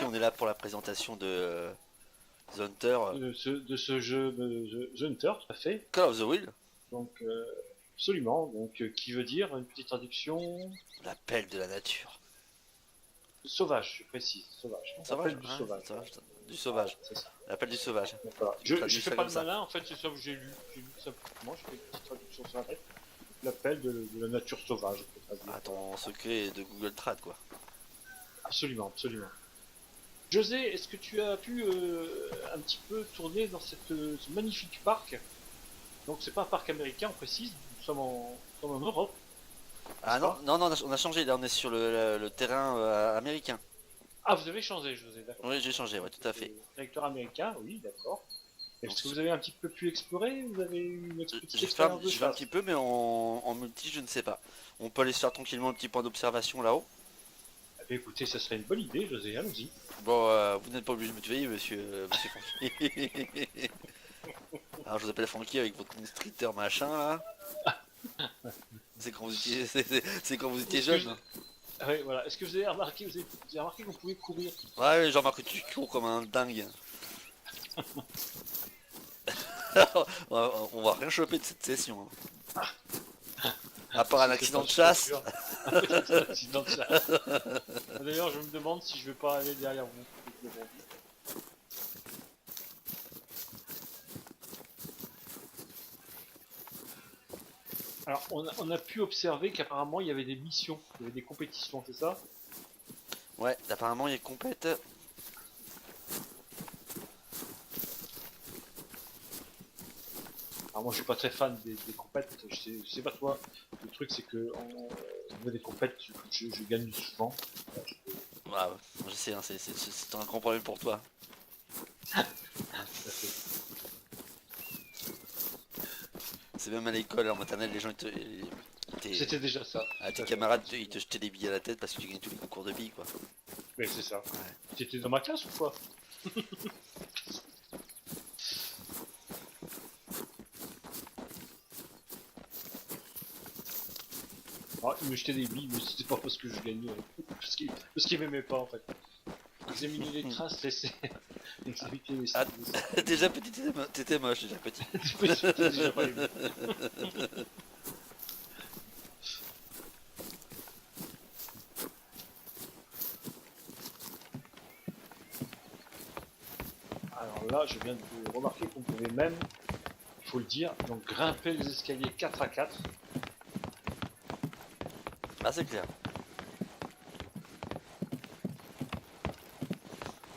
compris, on est là pour la présentation de The Hunter, de ce jeu de The Hunter, tout à fait. Call of the Wild, Donc, absolument. Donc, qui veut dire une petite traduction l'appel de la nature. sauvage, je précise, sauvage. Donc, Sauvage, appel du hein, sauvage. sauvage, du Voilà, sauvage. c'est ça. L'appel du sauvage. Donc, voilà. Tu Je traduis fais ça pas comme le ça. malin, en fait, c'est ça que j'ai lu. J'ai lu simplement, je fais une petite traduction sur la tête. L'appel de la nature sauvage, je peux traduire. Ah, ton secret de Google Trad, quoi. Absolument, absolument. José, est-ce que tu as pu un petit peu tourner dans ce magnifique parc? Donc c'est pas un parc américain, on précise, nous sommes en Europe, Ah n'est-ce non, pas? non, non, on a changé, là on est sur le terrain américain. Ah, vous avez changé, José, d'accord. Oui, j'ai changé, ouais, tout à fait. Directeur américain, oui, d'accord. Donc, Est-ce que vous avez un petit peu pu explorer? Vous avez eu une petite j'ai fait, expérience de j'ai fait un chasse? petit peu, mais en multi, je ne sais pas. On peut aller se faire tranquillement un petit point d'observation là-haut. Eh bien, écoutez, ça serait une bonne idée, José, allons-y. Bon, vous n'êtes pas obligé de me tuer, monsieur Francky. Alors, je vous appelle Francky avec votre streeter machin là. C'est quand vous étiez, c'est quand vous étiez Est-ce que jeune. Ah oui, voilà. Est-ce que vous avez remarqué qu'on pouvait courir? Ouais, Jean-Marc, tu cours comme un dingue. On va rien choper de cette session, hein. À part un C'était accident pas de super chasse. dur. C'est un accident de chasse. D'ailleurs, je me demande si je vais pas aller derrière vous. Alors, on a pu observer qu'apparemment il y avait des missions, il y avait des compétitions, c'est ça? Ouais, apparemment il est complète. Alors, moi je suis pas très fan des compètes, je sais pas toi. Le truc c'est que au niveau des compètes, je gagne souvent. Ouais, je sais, hein, c'est un grand problème pour toi. C'est même à l'école, en maternelle, les gens C'était déjà ça. tes Tout à fait. camarades ils te jetaient des billes à la tête parce que tu gagnais tous les concours de billes, quoi. Mais c'est ça. Ouais. T'étais dans ma classe ou quoi? Alors, il me jetait des billes, mais c'était pas parce que je gagnais, parce qu'il m'aimait pas en fait. Examiner les traces, laisser. Examiner les Ah, traces. déjà petit, t'étais moche, déjà petit. C'était déjà pas aimé. Alors là, je viens de remarquer qu'on pouvait même, il faut le dire, donc grimper les escaliers 4 à 4. Ah, c'est clair.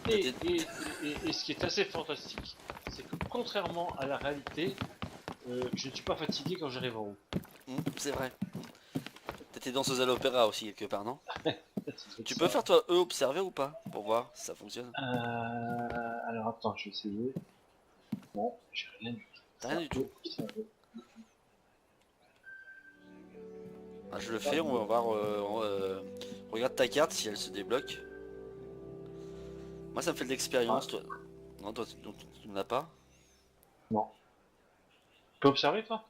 Et, et, et ce qui est assez fantastique, c'est que contrairement à la réalité, je ne suis pas fatigué quand j'arrive en haut. C'est vrai. T'étais danseuse à l'opéra aussi, quelque part, non? C'est Tu ça. peux faire, toi, eux, observer ou pas? Pour voir si ça fonctionne. Alors attends, je vais essayer. Bon, j'ai rien du tout. T'as rien du tout. Observer. Ah, je le fais, on va voir. Regarde ta carte si elle se débloque. Moi, ça me fait de l'expérience, toi. Non, toi, tu n'en as pas. Non. Tu peux observer toi?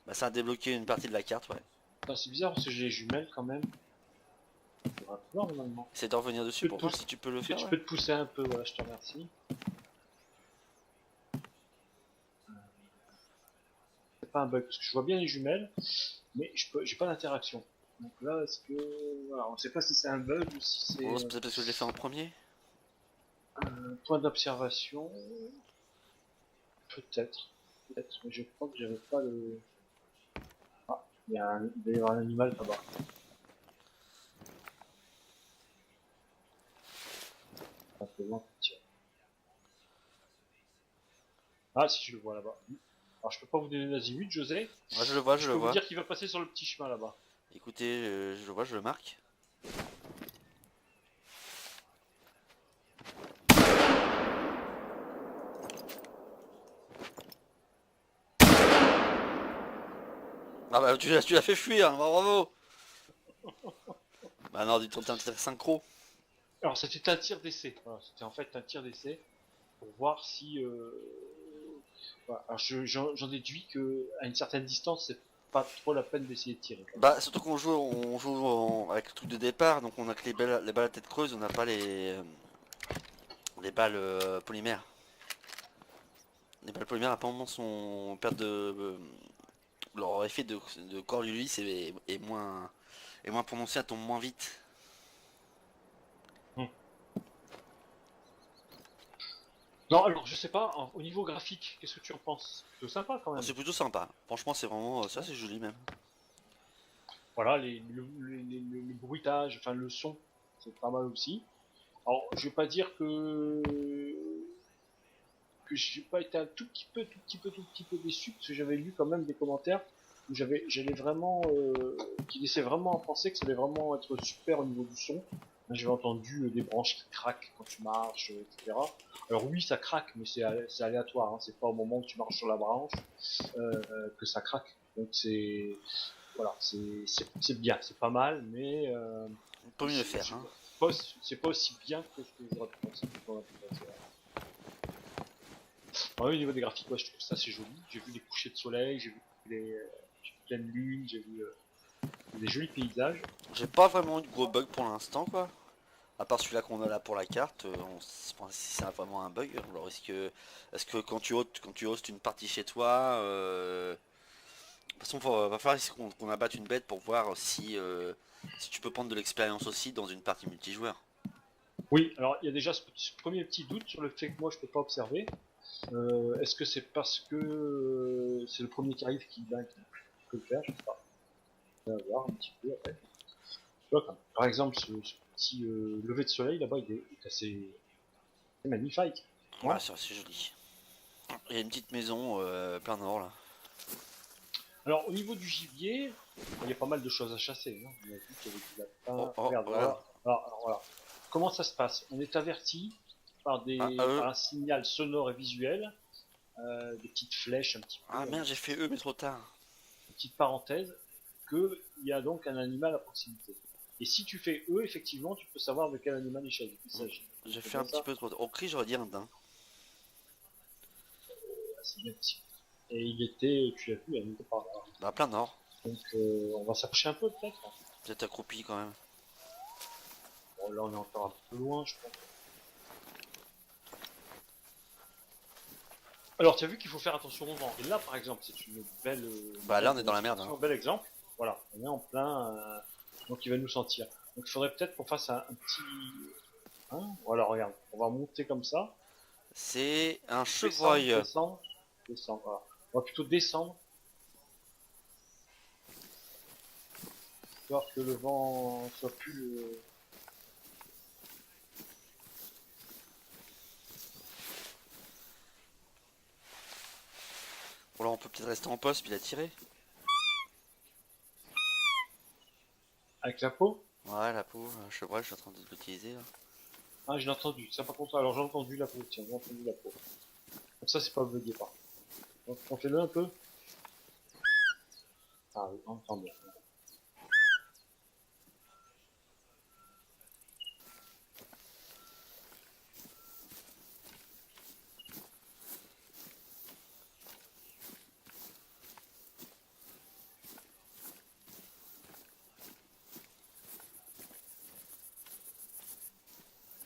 Bah, ça a débloqué une partie de la carte, ouais. Putain, c'est bizarre parce que j'ai les jumelles quand même. Ça devrait pouvoir normalement. Essaie de revenir dessus peux pour te voir pousser- si tu peux le Tu faire, là. peux te pousser un peu, voilà, je te remercie. C'est pas un bug parce que je vois bien les jumelles, mais j'ai pas d'interaction. Donc là, est-ce que. Voilà, on sait pas si c'est un bug ou si c'est Oh, c'est peut-être parce que je l'ai fait en premier. un point d'observation. Peut-être. Peut-être, mais je crois que j'avais pas le. Ah, il doit y avoir un animal là-bas. Simplement, tiens. Ah, si je le vois là-bas. Alors, je peux pas vous donner l'azimut, José. Moi, je le vois, je Je le peux vous vois. dire qu'il va passer sur le petit chemin là-bas. Écoutez, je le vois, je le marque. Ah bah, tu l'as fait fuir, bravo. Bah non, du temps un tir synchro. Alors, c'était un tir d'essai. Voilà, c'était en fait un tir d'essai pour voir si. Voilà. Alors, j'en déduis que à une certaine distance, pas trop la peine d'essayer de tirer. Bah, surtout avec le truc de départ, donc on a que les balles à tête creuse, on n'a pas les balles polymères. Les balles polymères, apparemment, sont perte leur effet de corps lisse est moins prononcé, elle tombe moins vite. Hmm. Non, alors je sais pas, au niveau graphique, qu'est-ce que tu en penses? C'est plutôt sympa quand Oh, même. c'est plutôt sympa. Franchement, c'est vraiment ça, c'est joli même. Voilà, le bruitage, enfin le son, c'est pas mal aussi. Alors, je vais pas dire que j'ai pas été un tout petit peu déçu parce que j'avais lu quand même des commentaires où j'allais vraiment, qui laissaient vraiment à penser que ça allait vraiment être super au niveau du son. J'avais entendu des branches qui craquent quand tu marches, etc. Alors oui, ça craque, mais c'est aléatoire. Hein. C'est pas au moment où tu marches sur la branche que ça craque. Donc c'est voilà, c'est bien, c'est pas mal, mais On peut mieux c'est faire, c'est hein. pas, c'est pas aussi bien que ce que j'aurais pensé. Ouais, au niveau des graphiques, ouais, je trouve ça c'est joli. J'ai vu des couchers de soleil, j'ai vu pleine lune, j'ai vu des jolis paysages. J'ai pas vraiment eu de gros bugs pour l'instant, quoi. À part celui-là qu'on a là pour la carte, on se demande si c'est vraiment un bug. Alors est-ce que quand tu hostes une partie chez toi, de toute façon, va falloir qu'on abatte une bête pour voir si tu peux prendre de l'expérience aussi dans une partie multijoueur. Oui, alors il y a déjà ce premier petit doute sur le fait que moi je peux pas observer. Est-ce que c'est parce que c'est le premier qui arrive qui peut le faire? Je sais pas. On va voir un petit peu après. Tu vois, par exemple, ce petit lever de soleil là-bas, il est assez magnifique. Ouais, Non? c'est joli. Il y a une petite maison plein nord là. Alors au niveau du gibier, il y a pas mal de choses à chasser. Hein. On a vu qu'il y avait du Oh, lapin. oh, Regarde, regarde. alors, voilà. Comment ça se passe? On est averti Ah, par un signal sonore et visuel, des petites flèches un petit peu, ah merde, j'ai fait eux, mais trop tard. une petite parenthèse, qu'il y a donc un animal à proximité. Et si tu fais eux, effectivement, tu peux savoir de quel animal il Hmm. s'agit. J'ai C'est fait bien un petit ça? peu trop tard. Au cri, j'aurais dit un daim. Ah, c'est bien possible. Et il était, tu l'as vu, il était par là. Bah, plein nord. Donc on va s'approcher un peu peut-être. Peut-être accroupi quand même. Bon, là on est encore un peu loin, je pense. Alors, tu as vu qu'il faut faire attention au vent. Et là, par exemple, c'est une Bah, là, belle on est dans la merde, démonstration, hein. un bel exemple. Voilà, on est en plein, donc il va nous sentir. Donc, il faudrait peut-être qu'on fasse un petit, hein, voilà, regarde, on va monter comme ça, C'est un descendre, chevreuil. descendre, descendre. Voilà. On va plutôt descendre, histoire que le vent soit plus. Bon, là, on peut peut-être rester en poste puis la tirer. Avec la peau. Ouais, la peau, chevreuil, je suis en train de l'utiliser là. Ah, j'ai entendu. Ça, par contre, alors j'ai entendu la peau. Tiens, j'ai entendu la peau. Donc ça, c'est pas bugué par. Donc, on fait le un peu. Ah oui, on entend bien.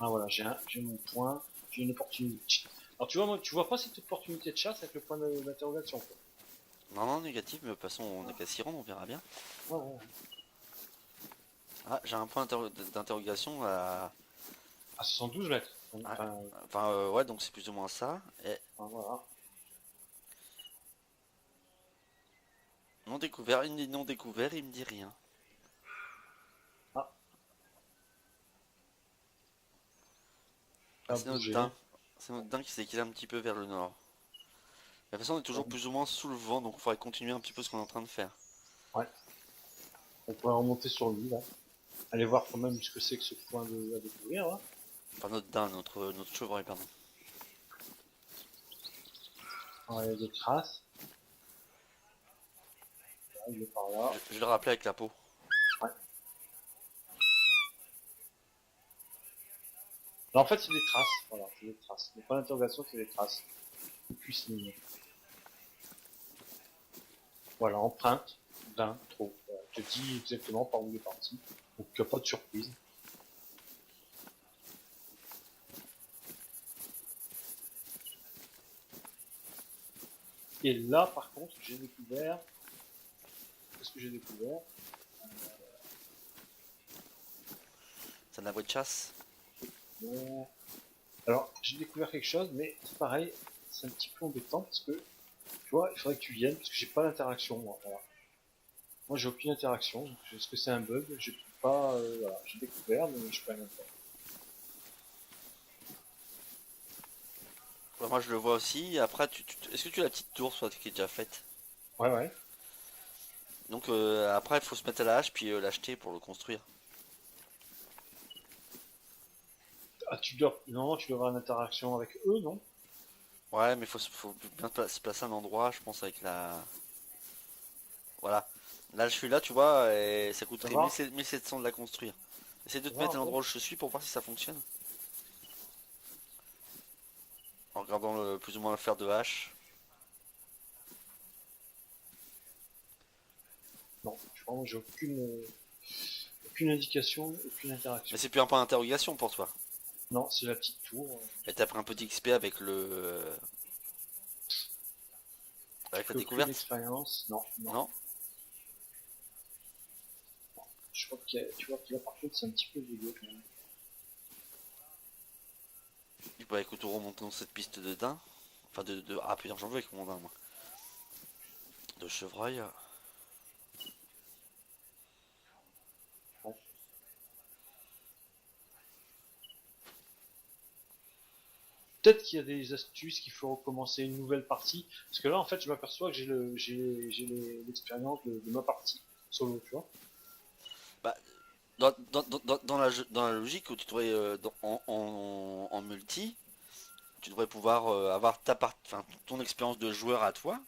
Ah voilà, j'ai mon point, j'ai une opportunité. Alors tu vois, moi, tu vois pas cette opportunité de chasse avec le point d'interrogation. Quoi. Non, non, négatif, mais de toute façon, on est qu'à s'y rendre, on verra bien. Ouais, ouais. Ah, j'ai un point d'interrogation À 72 mètres. ah, Enfin, enfin, ouais, donc c'est plus ou moins ça. Et voilà. non découvert, il me dit non découvert, il me dit rien. Ah, Ah, ça a c'est notre bougé. daim. C'est notre daim qui s'est équilé un petit peu vers le nord. De toute façon, on est toujours Bon, plus ou moins sous le vent, donc il faudrait continuer un petit peu ce qu'on est en train de faire. ouais. On pourrait remonter sur lui là. Aller voir quand même ce que c'est que ce point à découvrir là. Enfin, notre daim, notre chevreuil, pardon. Alors, il y a des traces. Là, il est par là. Je vais le rappeler avec la peau. Ouais. Alors, en fait, c'est des traces. Voilà, c'est des traces. Le point d'interrogation, c'est des traces. Cuisse ligne. Voilà, empreinte. certain, trop. Voilà, je te dis exactement par où il est parti. Donc il n'y a pas de surprise. Et là, par contre, j'ai découvert... Qu'est-ce que j'ai découvert? C'est un abri de chasse. Bon. Alors, j'ai découvert quelque chose, mais c'est pareil, c'est un petit peu embêtant parce que, tu vois, il faudrait que tu viennes parce que j'ai pas d'interaction, moi. Voilà. Moi, j'ai aucune interaction. Donc, est-ce que c'est un bug? Je peux pas. Voilà, j'ai découvert, mais je peux rien faire. Ouais, moi je le vois aussi. Après, est-ce que tu as la petite tour soit qui est déjà faite? Ouais, ouais. Donc après, il faut se mettre à la hache puis l'acheter pour le construire. Ah, tu dois. Non, tu dois avoir une interaction avec eux, non? Ouais, mais faut bien se placer à un endroit, je pense, avec la. Voilà. Là, je suis là, tu vois, et ça Ça coûterait va? 1700 de la construire. Essaye de Ça te va mettre à après? l'endroit où je suis pour voir si ça fonctionne. En regardant plus ou moins le fer de hache. Non, vraiment, j'ai aucune indication, aucune Mais interaction. c'est plus un point d'interrogation pour toi. Non, c'est la petite tour. Et t'as pris un petit XP avec J'ai avec la pris aucune découverte? expérience. Non, non. Non? Je crois tu vois que là, par contre, c'est un petit peu dégueu quand même. Bah écoute, on remonte dans cette piste de daim. Enfin Ah putain, j'en veux avec mon daim, moi. De chevreuil. Ouais. Peut-être qu'il y a des astuces qu'il faut recommencer une nouvelle partie. Parce que là, en fait, je m'aperçois que l'expérience de ma partie solo, tu vois. Bah, dans la logique où tu devrais en multi, tu devrais pouvoir avoir enfin, ton expérience de joueur à toi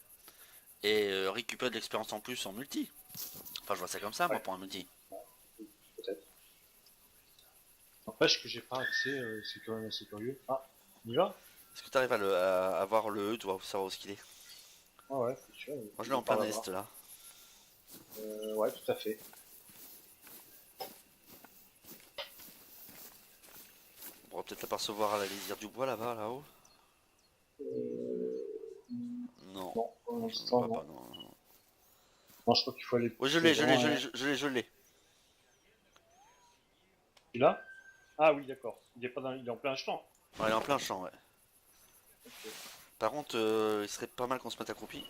et récupérer de l'expérience en plus en multi. Enfin, je vois ça comme ça, moi, Ouais, pour un multi. peut-être. N'empêche que j'ai pas accès, c'est quand même assez curieux. Ah, on y va? Est-ce que tu arrives à voir le E, tu vois, pour savoir où ce qu'il est? Ah ouais, c'est sûr, Moi, je l'ai il est en par plein là-bas. est, là. Ouais, tout à fait. On pourra peut-être l'apercevoir à la lisière du bois, là-bas, là-haut. Euh, Non, non, pour je ne le l'instant, vois non. pas, non. Non, je crois qu'il faut aller Oui, je plus l'ai, je l'ai, loin. je l'ai, Hein. je l'ai. Tu l'as? Ah oui, d'accord. Il est pas dans, il est en plein champ. Ouais, il est en plein champ, ouais. Ok. Par contre, il serait pas mal qu'on se mette accroupi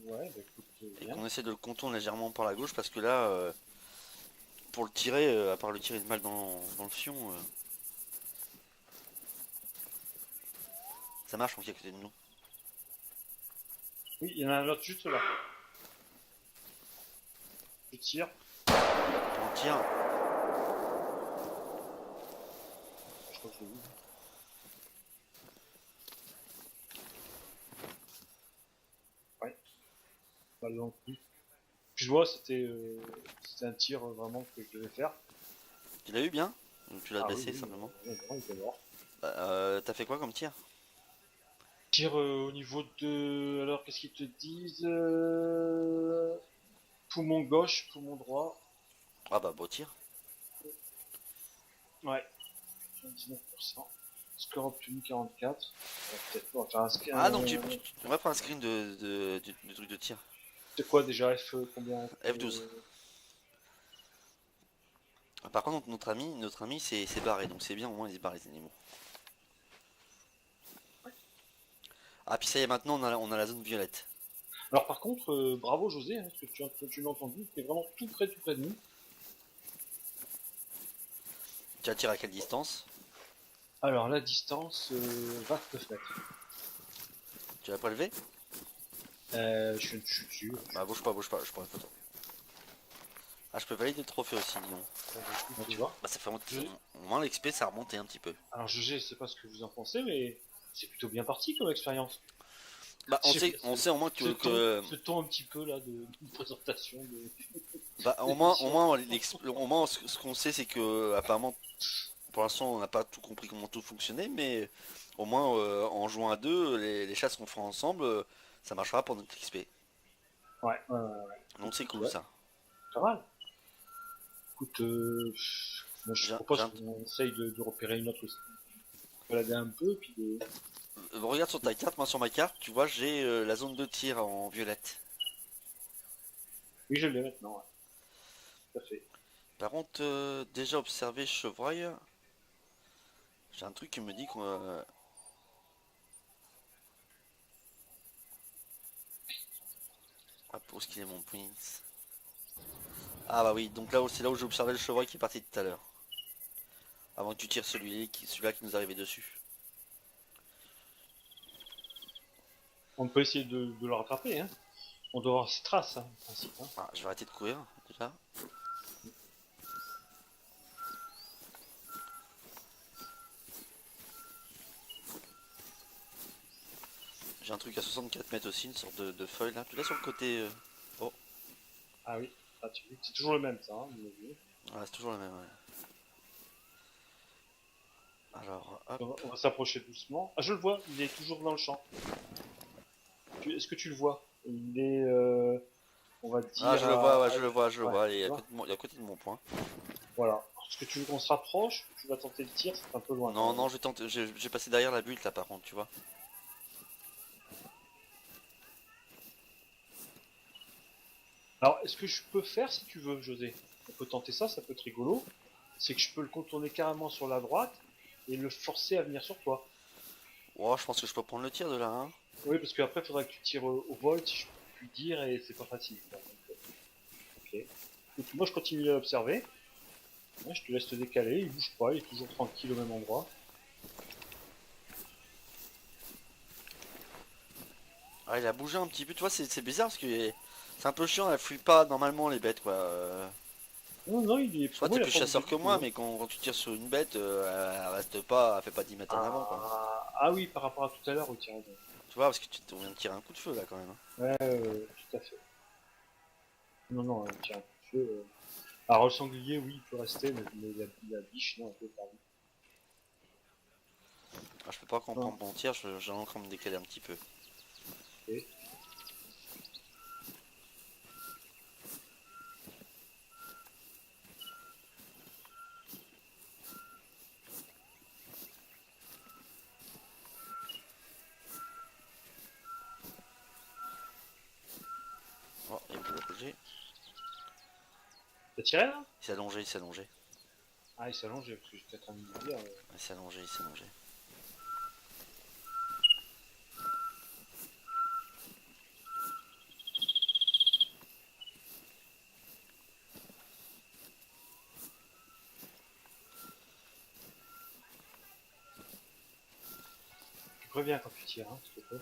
Ouais, bah écoute, et bien. qu'on essaie de le contourner légèrement par la gauche parce que là, pour le tirer, à part le tirer de mal dans le fion, ça marche, on est à côté de nous. Oui, il y en a un autre juste là. Je tire. On tire. Je crois que je l'ai vu. Ouais, balle dans le cul. Puis je vois, c'était un tir vraiment que je devais faire. Tu l'as eu bien? Ou tu l'as Ah oui, blessé oui, simplement? non, il était mort. Bah, t'as fait quoi comme tir? Tir au niveau de... Alors, qu'est-ce qu'ils te disent poumon gauche, poumon droit. Ah bah beau tir. Ouais, 99%. Score obtenu 44. Peut-être on va faire un screen. Ah donc on va prendre un screen du truc de tir. C'est quoi déjà F combien F, F12. Par contre notre ami c'est barré, donc c'est bien, au moins il se barre les animaux. Ah puis ça y est, maintenant on a la zone violette. Alors par contre, bravo José, hein, parce que tu l'as entendu, t'es vraiment tout près de nous. Tu as tiré à quelle distance? Alors la distance, 29 mètres. Tu l'as pas levé? Je suis dessus. Bah bouge pas, je prends une photo. Ah je peux valider le trophée aussi, dis donc. Tu vois Bah ça fait je... au moins l'XP ça a remonté un petit peu. Alors je sais pas ce que vous en pensez, mais c'est plutôt bien parti comme expérience. Bah on sait au moins Ce ton un petit peu là de présentation de... Bah au moins ce qu'on sait c'est que apparemment pour l'instant on n'a pas tout compris comment tout fonctionnait, mais au moins en jouant à deux, les chasses qu'on fera ensemble, ça marchera pour notre XP. Donc c'est cool Ouais. ça. Pas mal. Écoute, moi je J'ai un- propose j'ai un- qu'on essaye de repérer une autre balader un peu, puis de... Regarde sur ta carte, moi sur ma carte, tu vois, j'ai la zone de tir en violette. Oui, je l'ai maintenant, ouais. Tout à fait. Par contre, déjà observé chevreuil, j'ai un truc qui me dit qu'on... hop, où est-ce qu'il est mon point? Ah bah oui, donc là c'est là où j'ai observé le chevreuil qui est parti tout à l'heure. Avant que tu tires celui-là qui nous arrivait dessus. On peut essayer de le rattraper, hein. On doit avoir ses traces, hein, en principe. Hein. Ah, je vais arrêter de courir, déjà. J'ai un truc à 64 mètres aussi, une sorte de feuille là. Tu l'as sur le côté... Oh, Ah oui, ah, c'est toujours le même, ça, hein, vous avez vu. ah, c'est toujours la même, ouais. Alors, hop. On va s'approcher doucement. Ah, je le vois, il est toujours dans le champ. Est-ce que tu le vois? Il est, on va Ah, dire, je le vois, ouais, je le vois, je le ouais, vois. Il tu est vois. il est à côté de mon point. Voilà. Est-ce que tu veux qu'on se rapproche? Tu vas tenter le tir, c'est un peu loin quand Non, même. non, j'ai passé derrière la butte là par contre, tu vois. Alors, est-ce que je peux faire si tu veux, José? On peut tenter ça, ça peut être rigolo. C'est que je peux le contourner carrément sur la droite et le forcer à venir sur toi. Oh, je pense que je peux prendre le tir de là, hein. Oui, parce qu'après, il faudra que tu tires au vol, si je puis dire, et c'est pas facile. Quoi. Donc, ok. Écoute, moi, je continue à observer. Ouais, je te laisse te décaler, il bouge pas, il est toujours tranquille au même endroit. Ah, il a bougé un petit peu, tu vois, c'est bizarre parce que c'est un peu chiant, elle fuit pas normalement les bêtes quoi. Non, non, il est Je pour crois que moi, t'es il a plus pas bougé chasseur du que tout. moi, Hein. mais quand tu tires sur une bête, elle reste pas, elle fait pas 10 mètres en avant quoi. Ah oui, par rapport à tout à l'heure, oui, tu as raison. Tu vois, parce que on vient de tirer un coup de feu là quand même, hein. Ouais, tout à fait. Non, non, tiens, un coup de feu. Alors, le sanglier, oui, il peut rester, mais la biche, non, elle peut pas. Ah, je peux pas Non, comprendre mon tir, j'ai encore me décaler un petit peu. ok. Oh, il a bougé. T'as tiré là? Il s'est allongé, il s'est allongé. Ah, il s'est allongé, parce que j'étais en train de me dire. Il s'est allongé, il s'est allongé. Tu préviens quand tu tires, hein, s'il te plaît.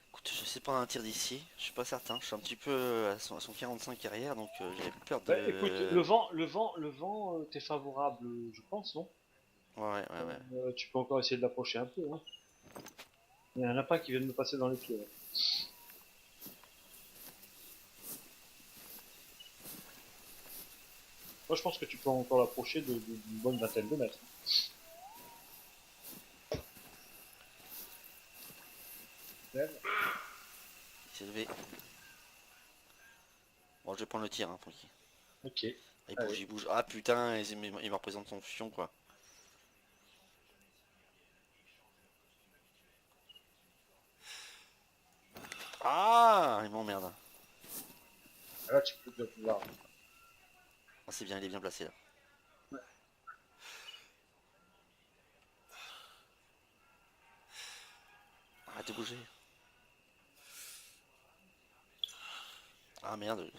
Écoute, je sais pas un tir d'ici, je suis pas certain. Je suis un petit peu à son 45 arrière, donc j'ai peur Bah, écoute, de... le vent, t'es favorable, je pense, non? Ouais, ouais, ouais. Tu peux encore essayer de l'approcher un peu, hein. Il y a un lapin qui vient de me passer dans les pieds. Là. Moi, je pense que tu peux encore l'approcher d'une bonne vingtaine de mètres. Il s'est levé. Bon, je vais prendre le tir, hein, tranquille. Ok. Ah, il bouge, Allez. il bouge. Ah putain, il me représente son fion, quoi. Ah, il m'emmerde. Là, tu peux bien pouvoir. Ah, c'est bien, il est bien placé, là. Arrête de bouger. Ah merde,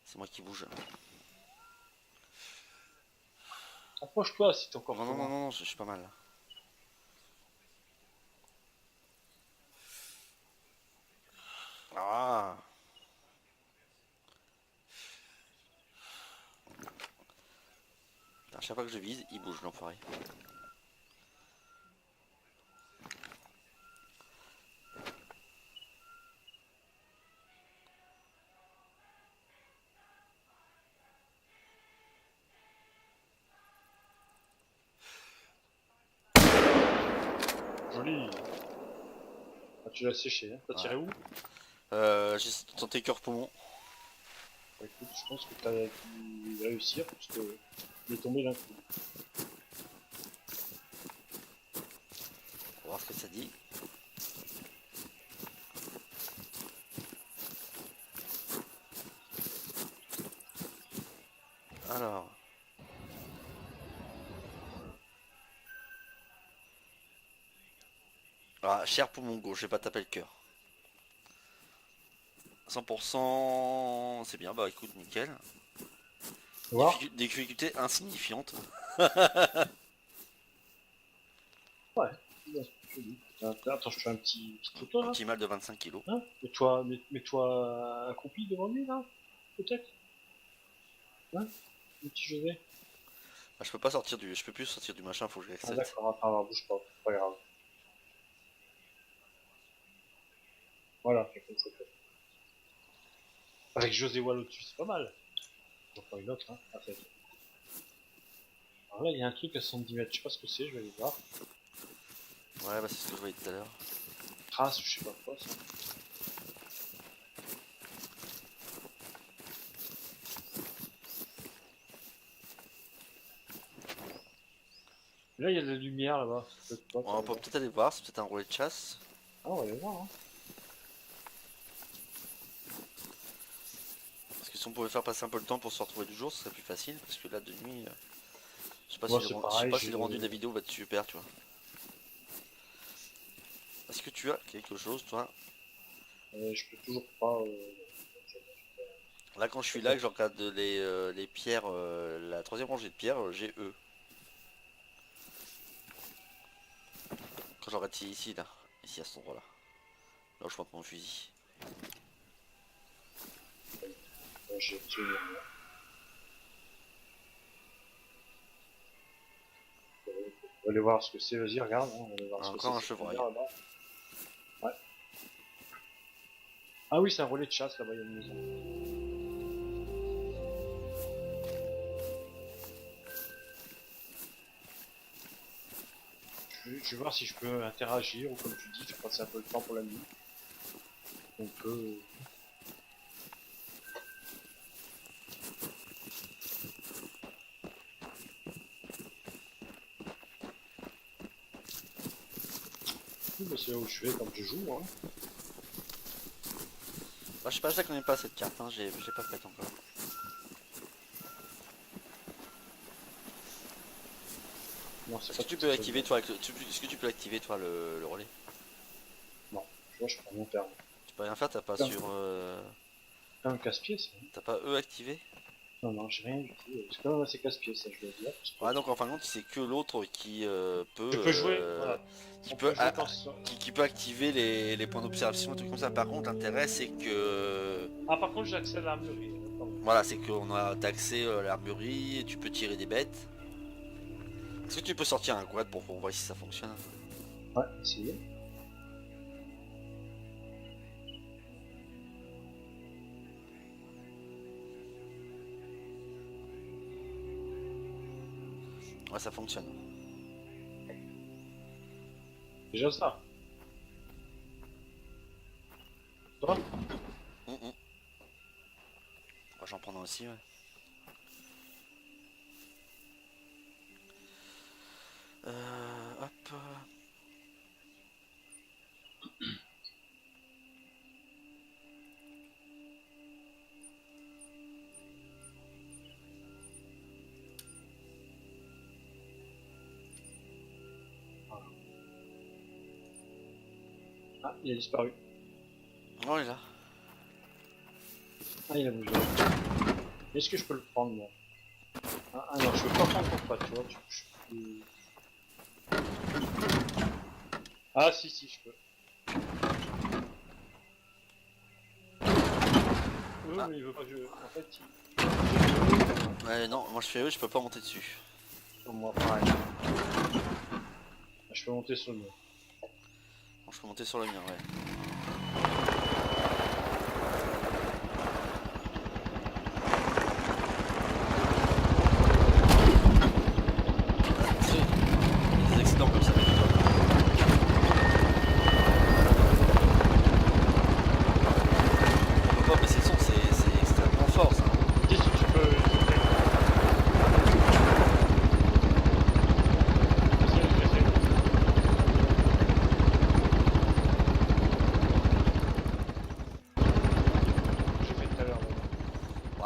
c'est moi qui bouge. Approche-toi si t'es encore Non, trop non, non, loin. non, je suis pas mal, là. Ah. Putain, à chaque fois que je vise, il bouge, l'enfoiré. joli. Ah, tu l'as séché, hein. T'as tiré où? J'ai tenté cœur poumon. Bah, écoute, je pense que t'as dû réussir parce que il est tombé d'un coup. On va voir ce que ça dit. Alors. Ah, cher poumon gauche, je vais pas taper le cœur. 100%, c'est bien, bah écoute, nickel. Tu vois? Difficulté insignifiante. Ouais. Ouais, joli. Attends, je fais un petit photo Un là. petit mal de 25 kilos. Hein? Mets-toi accroupi devant lui là, peut-être. Hein? Le petit José. Ah, je peux pas sortir du. Je peux plus sortir du machin, faut que je Ah l'accepte. d'accord, attends, bouge pas, c'est pas grave. Voilà, j'ai fait une photo. Avec José Wall au-dessus, c'est pas mal. On va une autre, hein. Ah, ça y est. Alors là, il y a un truc à 110 mètres, je sais pas ce que c'est, je vais aller voir. Ouais, bah c'est ce que je voyais tout à l'heure. Trace, je sais pas quoi ça. Là, il y a de la lumière là-bas. Ça peut être quoi, On peut peut-être aller voir, c'est peut-être un relais de chasse. Ah, on va aller voir, hein. Parce que si on pouvait faire passer un peu le temps pour se retrouver du jour, ce serait plus facile. Parce que là, de nuit, je sais pas Moi, si, c'est je sais pareil, pas si le rendu de la vidéo va être super, tu vois. Est-ce que tu as quelque chose, toi? Je peux toujours pas. Là, quand je suis là, que je regarde les pierres, la troisième rangée de pierres, j'ai E. Quand je regarde ici, là. Ici, à cet endroit-là. Là où je pointe mon fusil. J'ai tué le mien. On va aller voir ce que c'est, vas-y, regarde. Hein, on va aller voir ce que Encore un c'est. chevreuil. Là-bas. Ouais. Ah oui, c'est un relais de chasse là-bas, il y a une maison. Je vais voir si je peux interagir ou comme tu dis, faire passer un peu le temps pour la nuit. On peut. Oui, bah, c'est là où je suis quand je joue. Hein. Bah, je sais pas, je la connais pas cette carte, hein. J'ai pas faite encore. Non, c'est Est-ce pas que tu tout peux à fait activer bien. toi, est-ce que tu peux activer toi le relais? Non, tu vois, je prends mon terme. Tu peux rien faire, t'as pas Putain. sur. C'est un casse-pied ça. T'as pas E activé? Non, non, j'ai rien du tout. C'est quand même assez casse-pied ça, je dois dire. Parce que Ouais, donc en fin de compte, c'est que l'autre qui peut. tu peux jouer, voilà. Qui On peut, peut jouer quand ça. qui peut activer les points d'observation, et trucs comme ça. Par contre, l'intérêt, c'est que. Ah, par contre, j'ai accès à l'armurerie. Pardon. Voilà, c'est qu'on a accès à l'armurerie, et tu peux tirer des bêtes. Est-ce que tu peux sortir un quad pour voir si ça fonctionne? Ouais, essayez. Ouais, ça fonctionne. Déjà ça. Toi Ouais, j'en prends un aussi, ouais. Hop. Ah, il a disparu. Oh, il est là. Ah, il a bougé. Est-ce que je peux le prendre moi? Ah non, je peux pas prendre ton pas, tu vois. Ah si, si, je peux. Oui, mais il veut pas que je... En fait, Ouais, non, moi je fais E, je peux pas monter dessus. Pour moi, pareil. Je peux monter sur le mur. Bon, je peux monter sur le mien, ouais. Des accidents comme ça.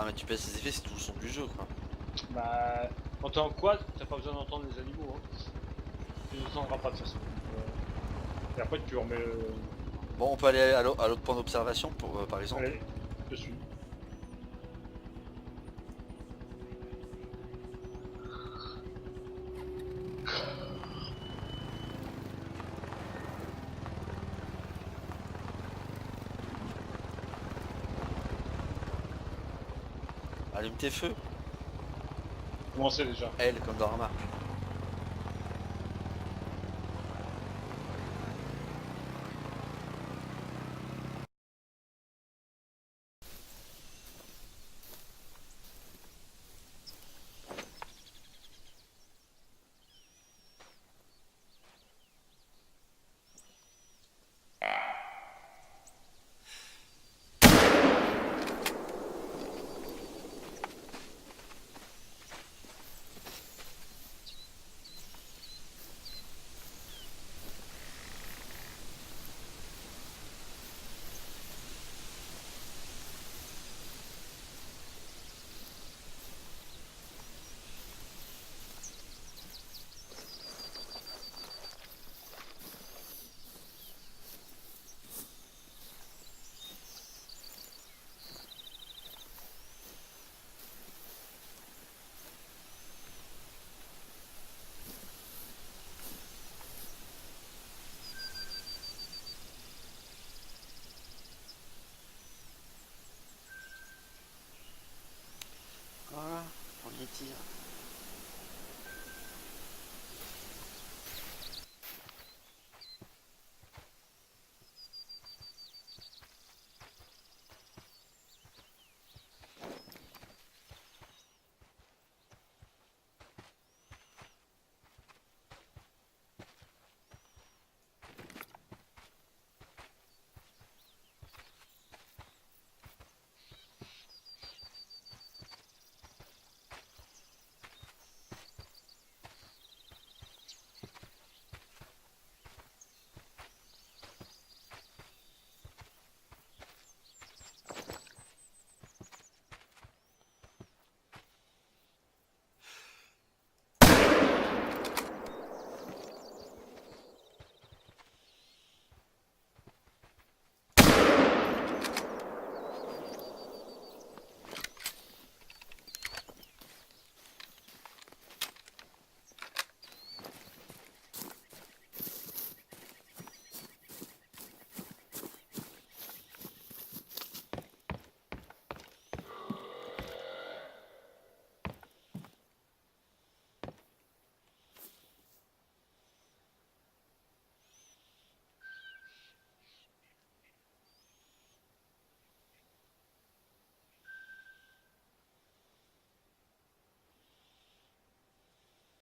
mais tu baisses les effets, c'est tout le son du jeu quoi. Bah, quand t'es en quad, t'as pas besoin d'entendre les animaux. Hein. Tu les entendras pas de toute façon. Et après, tu remets. Bon, on peut aller à l'autre point d'observation pour par exemple. Allez, je suis. Allume tes feux. Comment c'est déjà? L comme dans Rama.